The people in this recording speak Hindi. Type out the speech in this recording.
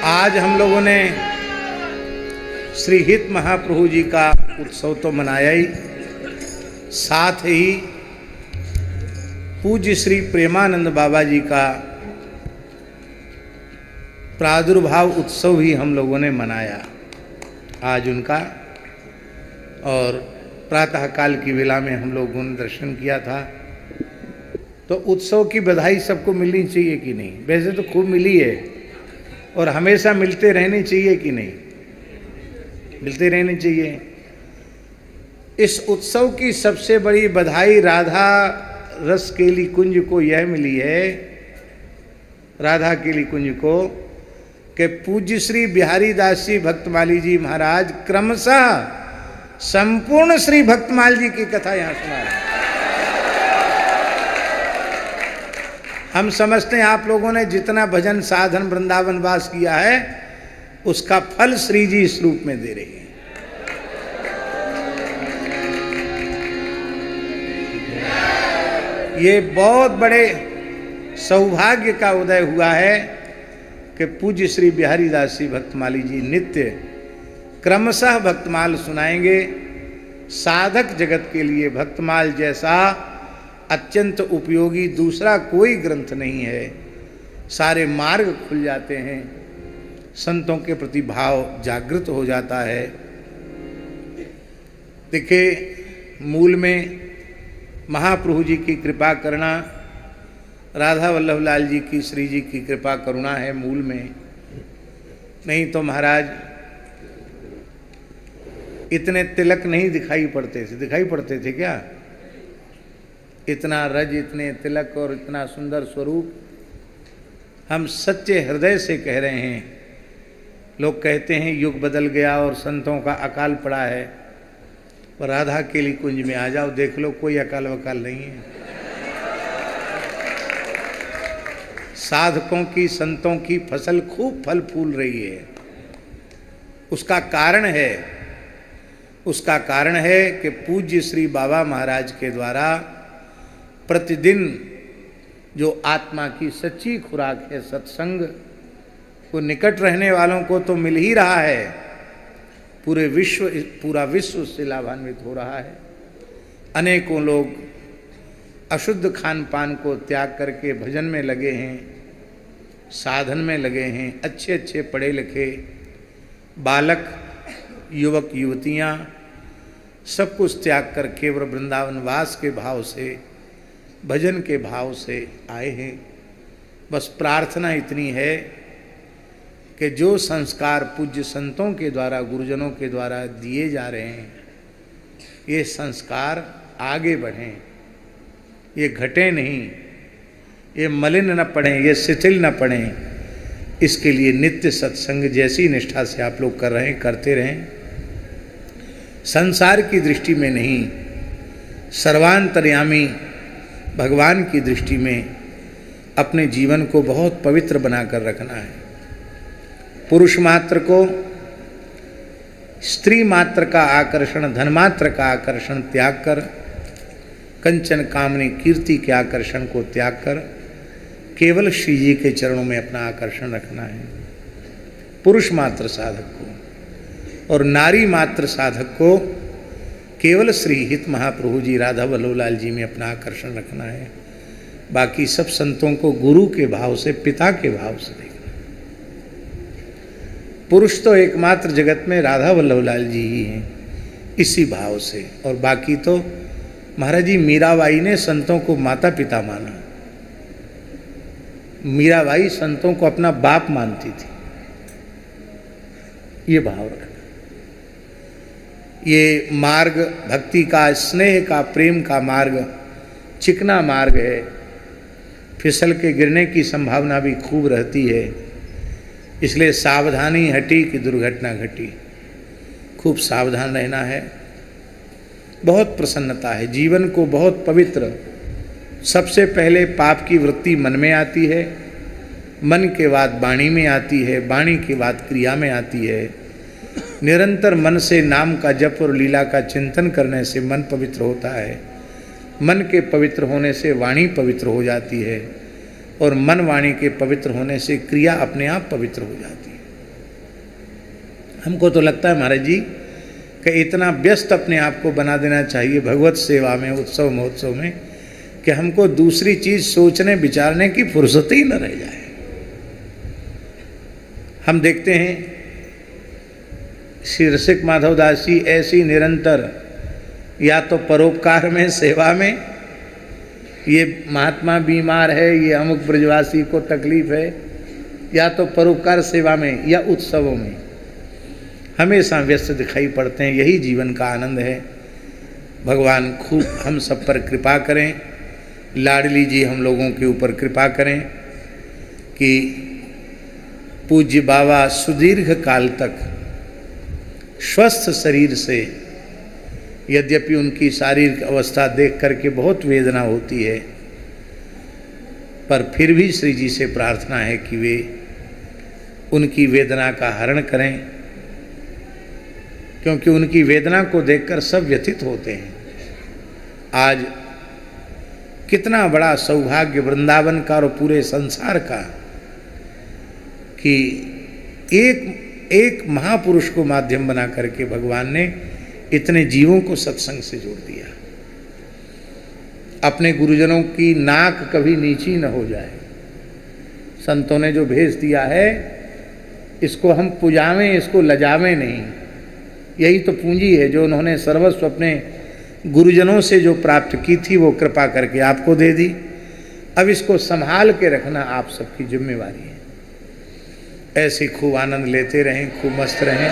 आज हम लोगों ने श्री हित महाप्रभु जी का उत्सव तो मनाया ही, साथ ही पूज्य श्री प्रेमानंद बाबा जी का प्रादुर्भाव उत्सव भी हम लोगों ने मनाया आज उनका। और प्रातःकाल की वेला में हम लोगों ने दर्शन किया था। तो उत्सव की बधाई सबको मिलनी चाहिए कि नहीं? वैसे तो खूब मिली है और हमेशा मिलते रहने चाहिए कि नहीं? मिलते रहने चाहिए। इस उत्सव की सबसे बड़ी बधाई राधा रस केली कुंज को यह मिली है, राधा केली कुंज को, कि पूज्य श्री बिहारी दास जी भक्तमाली जी महाराज क्रमशः संपूर्ण श्री भक्तमाल जी की कथा यहां सुना रहे हैं। हम समझते हैं आप लोगों ने जितना भजन साधन वृंदावन वास किया है उसका फल श्री जी इस रूप में दे रही है। ये बहुत बड़े सौभाग्य का उदय हुआ है कि पूज्य श्री बिहारी दास जी भक्तमाली जी नित्य क्रमशः भक्तमाल सुनाएंगे। साधक जगत के लिए भक्तमाल जैसा अत्यंत उपयोगी दूसरा कोई ग्रंथ नहीं है। सारे मार्ग खुल जाते हैं, संतों के प्रति भाव जागृत हो जाता है। देखिए, मूल में महाप्रभु जी की कृपा करना, राधा वल्लभ लाल जी की, श्री जी की कृपा करुणा है मूल में। नहीं तो महाराज इतने तिलक नहीं दिखाई पड़ते थे। दिखाई पड़ते थे क्या? इतना रज, इतने तिलक और इतना सुंदर स्वरूप। हम सच्चे हृदय से कह रहे हैं। लोग कहते हैं युग बदल गया और संतों का अकाल पड़ा है, और राधा केली कुंज में आ जाओ, देख लो कोई अकाल वकाल नहीं है। साधकों की, संतों की फसल खूब फल फूल रही है। उसका कारण है कि पूज्य श्री बाबा महाराज के द्वारा प्रतिदिन जो आत्मा की सच्ची खुराक है सत्संग, को निकट रहने वालों को तो मिल ही रहा है, पूरा विश्व उससे लाभान्वित हो रहा है। अनेकों लोग अशुद्ध खान पान को त्याग करके भजन में लगे हैं, साधन में लगे हैं। अच्छे अच्छे पढ़े लिखे बालक, युवक युवतियाँ सब कुछ त्याग कर केवल वृंदावन वास के भाव से, भजन के भाव से आए हैं। बस प्रार्थना इतनी है कि जो संस्कार पूज्य संतों के द्वारा, गुरुजनों के द्वारा दिए जा रहे हैं, ये संस्कार आगे बढ़ें, ये घटे नहीं, ये मलिन न पड़ें, ये शिथिल न पड़ें। इसके लिए नित्य सत्संग जैसी निष्ठा से आप लोग कर रहे हैं, करते रहें। संसार की दृष्टि में नहीं, सर्वांतर्यामी भगवान की दृष्टि में अपने जीवन को बहुत पवित्र बनाकर रखना है। पुरुष मात्र को स्त्री मात्र का आकर्षण, धन मात्र का आकर्षण त्याग कर, कंचन कामनी कीर्ति के आकर्षण को त्याग कर केवल श्री जी के चरणों में अपना आकर्षण रखना है। पुरुष मात्र साधक को और नारी मात्र साधक को केवल श्री हित महाप्रभु जी, राधा वल्लभ लाल जी में अपना आकर्षण रखना है। बाकी सब संतों को गुरु के भाव से, पिता के भाव से देखना। पुरुष तो एकमात्र जगत में राधा वल्लभ लाल जी ही हैं, इसी भाव से। और बाकी तो महाराज जी मीराबाई ने संतों को माता पिता माना। मीराबाई संतों को अपना बाप मानती थी। ये भाव रखना। ये मार्ग भक्ति का, स्नेह का, प्रेम का मार्ग चिकना मार्ग है। फिसल के गिरने की संभावना भी खूब रहती है। इसलिए सावधानी हटी कि दुर्घटना घटी। खूब सावधान रहना है। बहुत प्रसन्नता है। जीवन को बहुत पवित्र, सबसे पहले पाप की वृत्ति मन में आती है, मन के बाद वाणी में आती है, वाणी के बाद क्रिया में आती है। निरंतर मन से नाम का जप और लीला का चिंतन करने से मन पवित्र होता है। मन के पवित्र होने से वाणी पवित्र हो जाती है, और मन वाणी के पवित्र होने से क्रिया अपने आप पवित्र हो जाती है। हमको तो लगता है महाराज जी कि इतना व्यस्त अपने आप को बना देना चाहिए भगवत सेवा में, उत्सव महोत्सव में, कि हमको दूसरी चीज सोचने विचारने की फुर्सत ही न रह जाए। हम देखते हैं श्री रसिक माधव दास जी ऐसी निरंतर, या तो परोपकार में, सेवा में, ये महात्मा बीमार है, ये अमुक ब्रजवासी को तकलीफ है, या तो परोपकार सेवा में या उत्सवों में हमेशा व्यस्त दिखाई पड़ते हैं। यही जीवन का आनंद है। भगवान खूब हम सब पर कृपा करें, लाडली जी हम लोगों के ऊपर कृपा करें कि पूज्य बाबा सुदीर्घ काल तक स्वस्थ शरीर से, यद्यपि उनकी शारीरिक अवस्था देख करके बहुत वेदना होती है, पर फिर भी श्री जी से प्रार्थना है कि वे उनकी वेदना का हरण करें, क्योंकि उनकी वेदना को देखकर सब व्यथित होते हैं। आज कितना बड़ा सौभाग्य वृंदावन का और पूरे संसार का कि एक महापुरुष को माध्यम बना करके भगवान ने इतने जीवों को सत्संग से जोड़ दिया। अपने गुरुजनों की नाक कभी नीची न हो जाए। संतों ने जो भेज दिया है इसको हम पुजावें, इसको लजावें नहीं। यही तो पूंजी है जो उन्होंने सर्वस्व अपने गुरुजनों से जो प्राप्त की थी वो कृपा करके आपको दे दी। अब इसको संभाल के रखना आप सबकी जिम्मेवारी है। ऐसे खूब आनंद लेते रहें, खूब मस्त रहें।